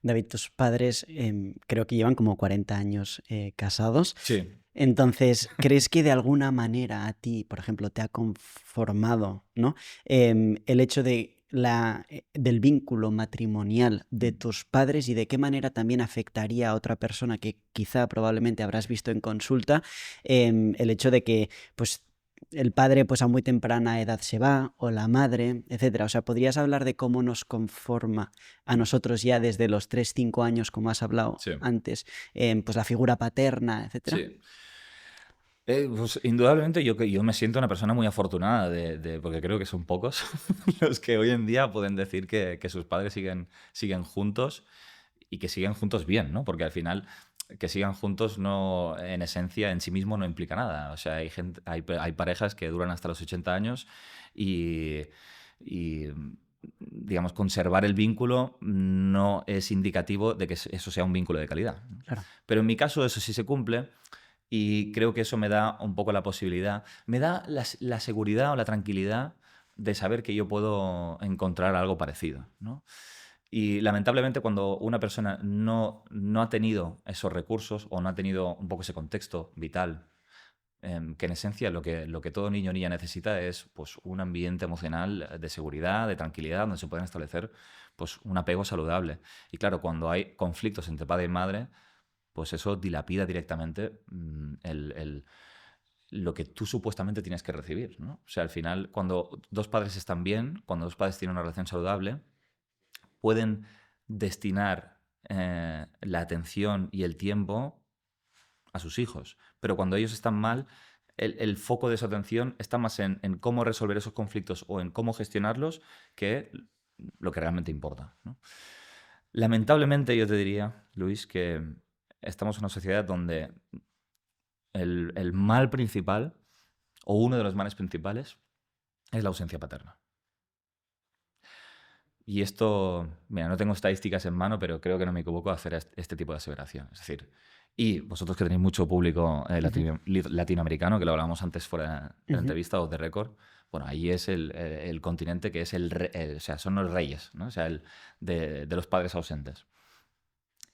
David, tus padres creo que llevan como 40 años casados. Sí. Entonces, ¿crees que de alguna manera a ti, por ejemplo, te ha conformado, ¿no? El hecho del vínculo matrimonial de Mm. tus padres y de qué manera también afectaría a otra persona que quizá probablemente habrás visto en consulta, el hecho de que, pues, el padre pues a muy temprana edad se va, o la madre, etcétera. O sea, ¿podrías hablar de cómo nos conforma a nosotros ya desde los 3 5 años, como has hablado Sí, antes, pues la figura paterna, etcétera? sí. Pues, indudablemente yo me siento una persona muy afortunada porque creo que son pocos los que hoy en día pueden decir que sus padres siguen juntos y que siguen juntos bien, ¿no? Porque al final que sigan juntos no, en esencia, en sí mismo no implica nada. O sea, hay parejas que duran hasta los 80 años y, y, digamos, conservar el vínculo no es indicativo de que eso sea un vínculo de calidad, ¿no? Claro. Pero en mi caso eso sí se cumple. Y creo que eso me da un poco la posibilidad, me da la seguridad o la tranquilidad de saber que yo puedo encontrar algo parecido, ¿no? Y lamentablemente cuando una persona no ha tenido esos recursos o no ha tenido un poco ese contexto vital, que en esencia lo que todo niño o niña necesita es pues, un ambiente emocional de seguridad, de tranquilidad, donde se pueden establecer pues, un apego saludable. Y claro, cuando hay conflictos entre padre y madre, pues eso dilapida directamente lo que tú supuestamente tienes que recibir, ¿no? O sea, al final, cuando dos padres están bien, cuando dos padres tienen una relación saludable, pueden destinar la atención y el tiempo a sus hijos. Pero cuando ellos están mal, el foco de su atención está más en cómo resolver esos conflictos o en cómo gestionarlos que lo que realmente importa, ¿no? Lamentablemente yo te diría, Luis, que estamos en una sociedad donde el mal principal, o uno de los males principales, es la ausencia paterna. Y esto, mira, no tengo estadísticas en mano, pero creo que no me equivoco a hacer este tipo de aseveración. Es decir, y vosotros que tenéis mucho público Ujú, latinoamericano, que lo hablábamos antes fuera de la ujú. entrevista o de récord, bueno, ahí es el continente que es o sea, son los reyes, ¿no? O sea, de los padres ausentes.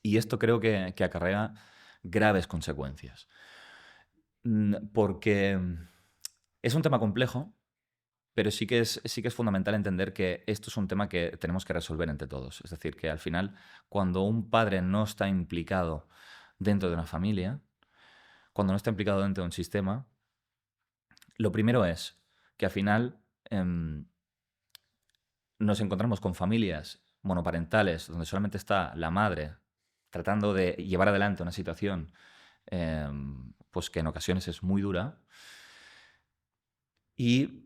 Y esto creo que acarrea graves consecuencias. Porque es un tema complejo, pero sí que es fundamental entender que esto es un tema que tenemos que resolver entre todos. Es decir, que al final, cuando un padre no está implicado dentro de una familia, cuando no está implicado dentro de un sistema, lo primero es que al final nos encontramos con familias monoparentales donde solamente está la madre tratando de llevar adelante una situación pues que en ocasiones es muy dura y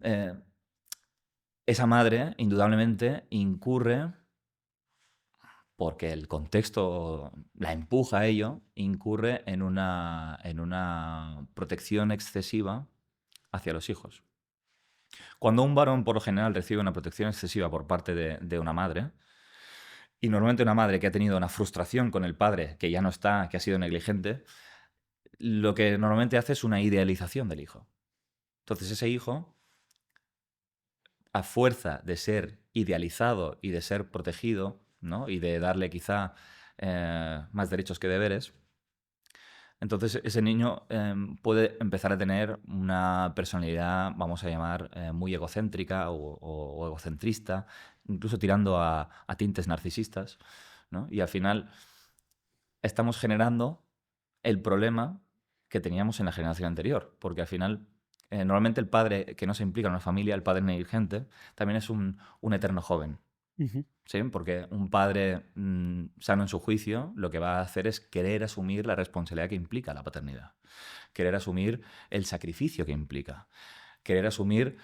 esa madre indudablemente incurre porque el contexto la empuja a ello, incurre en una protección excesiva hacia los hijos. Cuando un varón, por lo general, recibe una protección excesiva por parte de una madre, y normalmente una madre que ha tenido una frustración con el padre, que ya no está, que ha sido negligente, lo que normalmente hace es una idealización del hijo. Entonces ese hijo, a fuerza de ser idealizado y de ser protegido, ¿no? Y de darle quizá más derechos que deberes, entonces ese niño puede empezar a tener una personalidad, vamos a llamar, muy egocéntrica o egocentrista, incluso tirando a tintes narcisistas, ¿no? Y al final estamos generando el problema que teníamos en la generación anterior, porque al final normalmente el padre que no se implica en una familia, el padre negligente, también es un eterno joven. Ujú. ¿Sí? Porque un padre sano en su juicio lo que va a hacer es querer asumir la responsabilidad que implica la paternidad, querer asumir el sacrificio que implica, querer asumir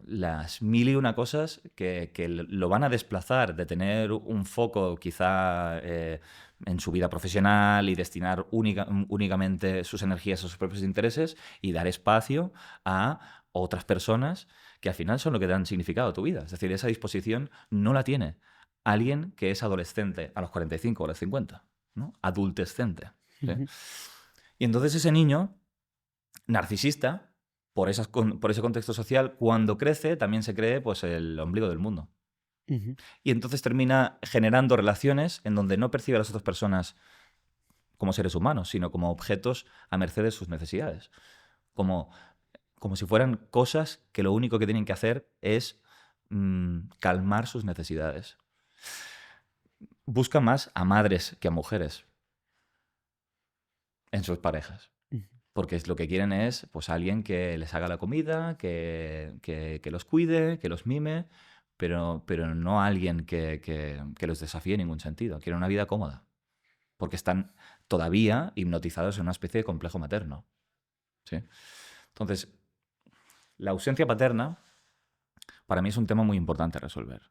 las mil y una cosas que lo van a desplazar de tener un foco quizá en su vida profesional y destinar únicamente sus energías a sus propios intereses y dar espacio a otras personas que al final son lo que dan significado a tu vida. Es decir, esa disposición no la tiene alguien que es adolescente a los 45 o a los 50, ¿no? Adultescente. ¿Sí? Ujú. Y entonces ese niño narcisista, por ese contexto social, cuando crece también se cree pues, el ombligo del mundo. Ujú. Y entonces termina generando relaciones en donde no percibe a las otras personas como seres humanos, sino como objetos a merced de sus necesidades. Como, como si fueran cosas que lo único que tienen que hacer es calmar sus necesidades. Busca más a madres que a mujeres en sus parejas. Ujú. Porque lo que quieren es pues, alguien que les haga la comida, que los cuide, que los mime, pero no alguien que los desafíe en ningún sentido. Quieren una vida cómoda. Porque están todavía hipnotizados en una especie de complejo materno. ¿Sí? Entonces, la ausencia paterna para mí es un tema muy importante a resolver.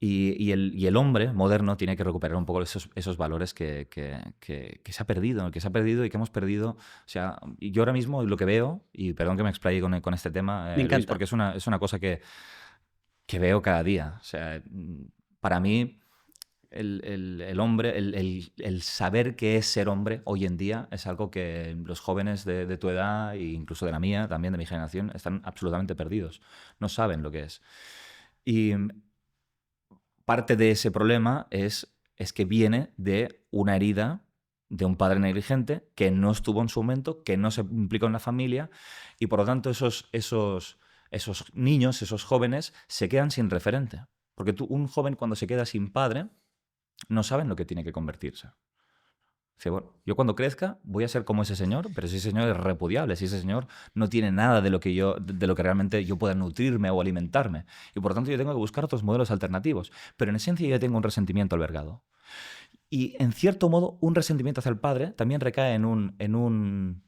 Y el hombre moderno tiene que recuperar un poco esos valores que se ha perdido, y que hemos perdido. O sea, y yo ahora mismo lo que veo, y perdón que me explaye con este tema, Me Luis, encanta. porque es una cosa que veo cada día. O sea, para mí, el hombre, el saber qué es ser hombre hoy en día es algo que los jóvenes de tu edad, e incluso de la mía, también de mi generación, están absolutamente perdidos. No saben lo que es. Y parte de ese problema es que viene de una herida de un padre negligente que no estuvo en su momento, que no se implicó en la familia y por lo tanto esos niños, esos jóvenes se quedan sin referente. Porque un joven cuando se queda sin padre no sabe en lo que tiene que convertirse. Dice, bueno, yo cuando crezca voy a ser como ese señor, pero si ese señor es repudiable, si ese señor no tiene nada de lo que realmente yo pueda nutrirme o alimentarme. Y por lo tanto yo tengo que buscar otros modelos alternativos. Pero en esencia yo tengo un resentimiento albergado. Y en cierto modo, un resentimiento hacia el padre también recae en un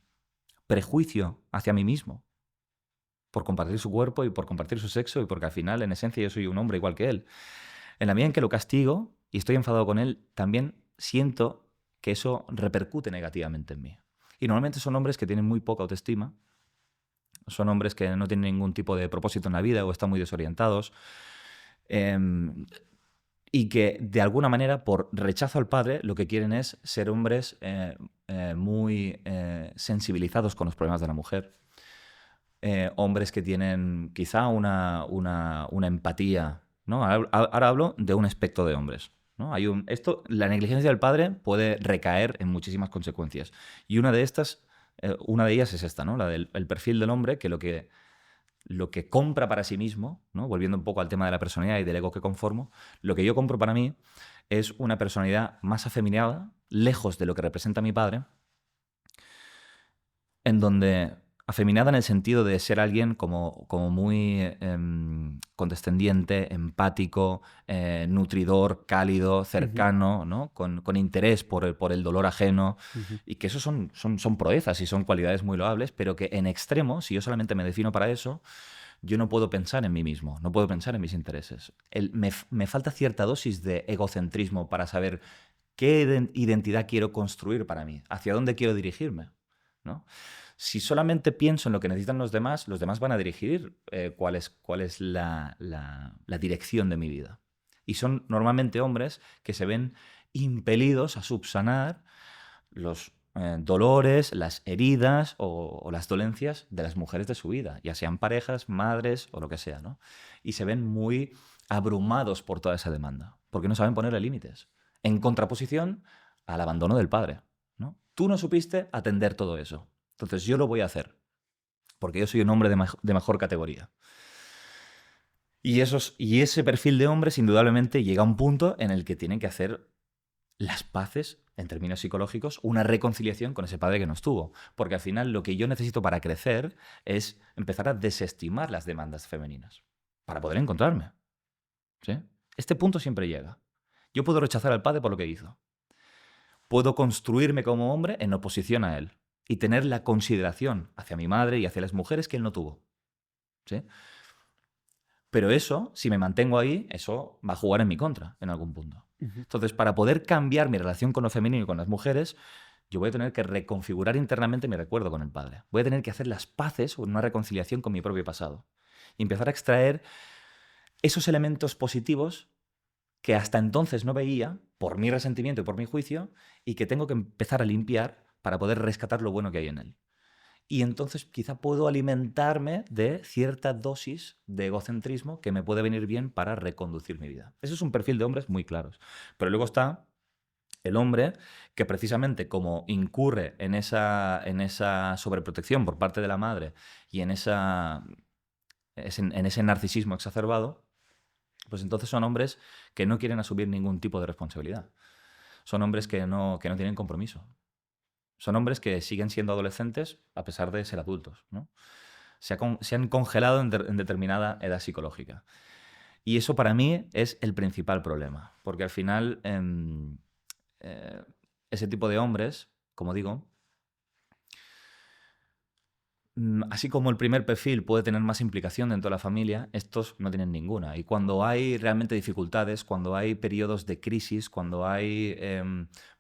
prejuicio hacia mí mismo. Por compartir su cuerpo y por compartir su sexo y porque al final, en esencia, yo soy un hombre igual que él. En la medida en que lo castigo y estoy enfadado con él, también siento que eso repercute negativamente en mí. Y normalmente son hombres que tienen muy poca autoestima, son hombres que no tienen ningún tipo de propósito en la vida o están muy desorientados, y que de alguna manera, por rechazo al padre, lo que quieren es ser hombres muy sensibilizados con los problemas de la mujer, hombres que tienen quizá una empatía, ¿no? Ahora hablo de un espectro de hombres. ¿No? La negligencia del padre puede recaer en muchísimas consecuencias. Y una de ellas es esta, ¿no? La del el perfil del hombre, que lo que compra para sí mismo, ¿no? Volviendo un poco al tema de la personalidad y del ego que conformo, lo que yo compro para mí es una personalidad más afeminada, lejos de lo que representa mi padre, en donde afeminada en el sentido de ser alguien como muy condescendiente, empático, nutridor, cálido, Ujú. cercano, ¿no? Con interés por el dolor ajeno, Ujú. y que eso son proezas y son cualidades muy loables, pero que en extremo, si yo solamente me defino para eso, yo no puedo pensar en mí mismo, no puedo pensar en mis intereses. Me falta cierta dosis de egocentrismo para saber qué identidad quiero construir para mí, hacia dónde quiero dirigirme, ¿no? Si solamente pienso en lo que necesitan los demás van a dirigir cuál es la dirección de mi vida. Y son normalmente hombres que se ven impelidos a subsanar los dolores, las heridas o las dolencias de las mujeres de su vida, ya sean parejas, madres o lo que sea, ¿no? Y se ven muy abrumados por toda esa demanda, porque no saben ponerle límites, en contraposición al abandono del padre, ¿no? Tú no supiste atender todo eso, entonces yo lo voy a hacer, porque yo soy un hombre de mejor categoría. Y ese perfil de hombres indudablemente llega a un punto en el que tienen que hacer las paces, en términos psicológicos, una reconciliación con ese padre que no estuvo. Porque al final lo que yo necesito para crecer es empezar a desestimar las demandas femeninas, para poder encontrarme. ¿Sí? Este punto siempre llega. Yo puedo rechazar al padre por lo que hizo. Puedo construirme como hombre en oposición a él y tener la consideración hacia mi madre y hacia las mujeres que él no tuvo. ¿Sí? Pero eso, si me mantengo ahí, eso va a jugar en mi contra en algún punto. Ujú. Entonces, para poder cambiar mi relación con lo femenino y con las mujeres, yo voy a tener que reconfigurar internamente mi recuerdo con el padre. Voy a tener que hacer las paces o una reconciliación con mi propio pasado. Y empezar a extraer esos elementos positivos que hasta entonces no veía por mi resentimiento y por mi juicio y que tengo que empezar a limpiar para poder rescatar lo bueno que hay en él. y entonces quizá puedo alimentarme de cierta dosis de egocentrismo que me puede venir bien para reconducir mi vida. Ese es un perfil de hombres muy claros. Pero luego está el hombre que precisamente como incurre en esa sobreprotección por parte de la madre y en ese narcisismo exacerbado, pues entonces son hombres que no quieren asumir ningún tipo de responsabilidad. Son hombres que no tienen compromiso. Son hombres que siguen siendo adolescentes a pesar de ser adultos, ¿no? Se han congelado en determinada edad psicológica. Y eso para mí es el principal problema, porque al final ese tipo de hombres, como digo, así como el primer perfil puede tener más implicación dentro de la familia, estos no tienen ninguna. Y cuando hay realmente dificultades, cuando hay periodos de crisis, cuando hay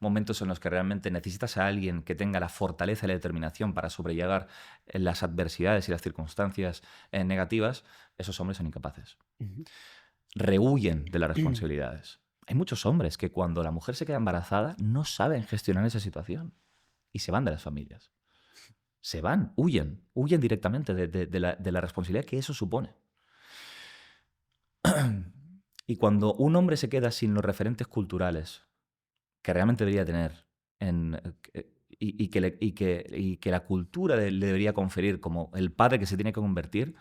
momentos en los que realmente necesitas a alguien que tenga la fortaleza y la determinación para sobrellevar las adversidades y las circunstancias negativas, esos hombres son incapaces. Ujú. Rehuyen de las responsabilidades. Hay muchos hombres que cuando la mujer se queda embarazada no saben gestionar esa situación y se van de las familias. Se van, huyen directamente de la responsabilidad que eso supone. Y cuando un hombre se queda sin los referentes culturales que realmente debería tener y que la cultura le debería conferir como el padre que se tiene que convertir,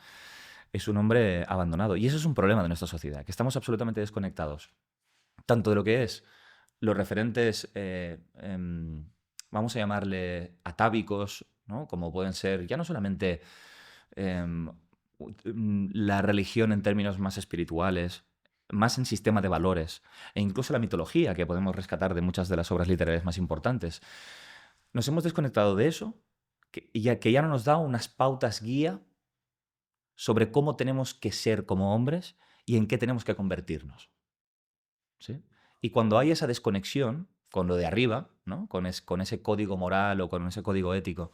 es un hombre abandonado. Y eso es un problema de nuestra sociedad, que estamos absolutamente desconectados, tanto de lo que es los referentes, vamos a llamarle atávicos, ¿no? Como pueden ser ya no solamente la religión en términos más espirituales, más en sistema de valores, e incluso la mitología que podemos rescatar de muchas de las obras literarias más importantes. Nos hemos desconectado de eso, que ya no nos da unas pautas guía sobre cómo tenemos que ser como hombres y en qué tenemos que convertirnos. ¿Sí? Y cuando hay esa desconexión con lo de arriba, ¿no? con ese código moral o con ese código ético,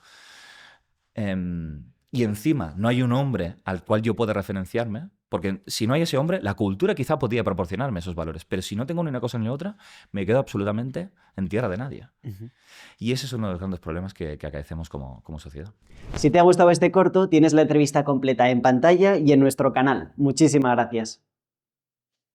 y encima no hay un hombre al cual yo pueda referenciarme, porque si no hay ese hombre, la cultura quizá podría proporcionarme esos valores, pero si no tengo ni una cosa ni otra, me quedo absolutamente en tierra de nadie. Ujú. Y ese es uno de los grandes problemas que acaecemos como sociedad. Si te ha gustado este corto, tienes la entrevista completa en pantalla y en nuestro canal. Muchísimas gracias.